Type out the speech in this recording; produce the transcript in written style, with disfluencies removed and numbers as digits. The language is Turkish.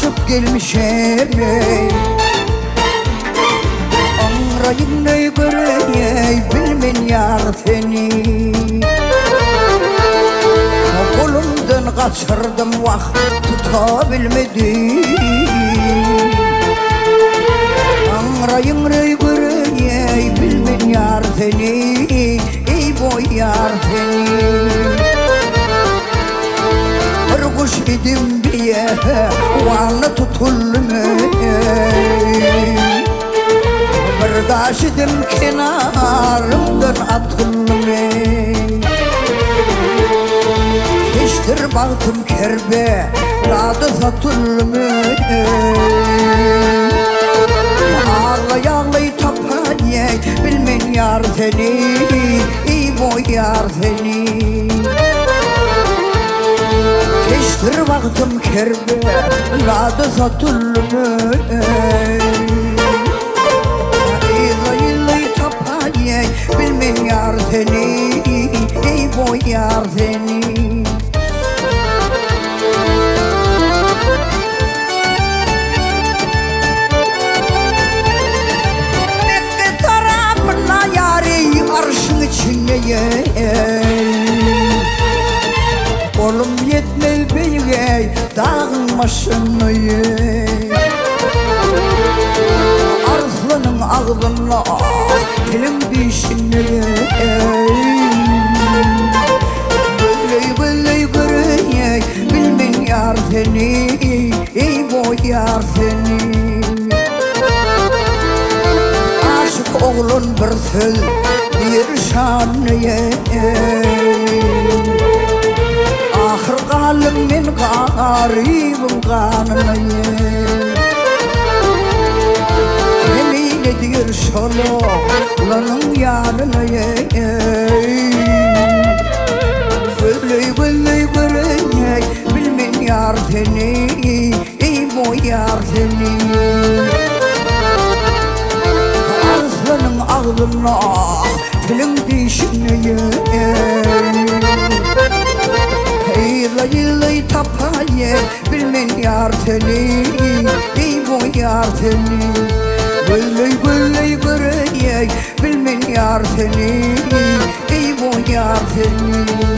aşık gelmişim Anrayın ne göreyim bilmen yar seni Kolumdan kaçırdım vakt tutabilmedim Anrayın ne göreyim bilmen yar seni Ey boy yar seni Bir kuş idim diye Vanı tutulmuş Bir taş idim kenarımdan atılmış Keştir baktım kerbe Ladı satılmış Ağlay ağlay tapayek Bilmen yar seni Ey boy yar seni Keştir baktım kerbe Ladı satılmış İlay ilay tapayek Bilmen yar seni Ey boy yar seni Mekke tarafına yâri arşın içine Kolum yetmez beyge dağın başını Arslanın ağzına dilim dişini Böyle böyle göreyek bilmen yar seni Ey boy yar seni Aşık oğlun bir söz bir şanıya Ahır kalım men garibim kanına Yemin ediyor şolu ulanın yanına Böyle böyle göreyek bilmen yar seni Ey boy yar seni Arslanın ağzına dilim dişini İlay ilay tapayek bilmen yar seni Ey boy yar seni Böyle böyle göreyek bilmen yar seni Ey boy yar seni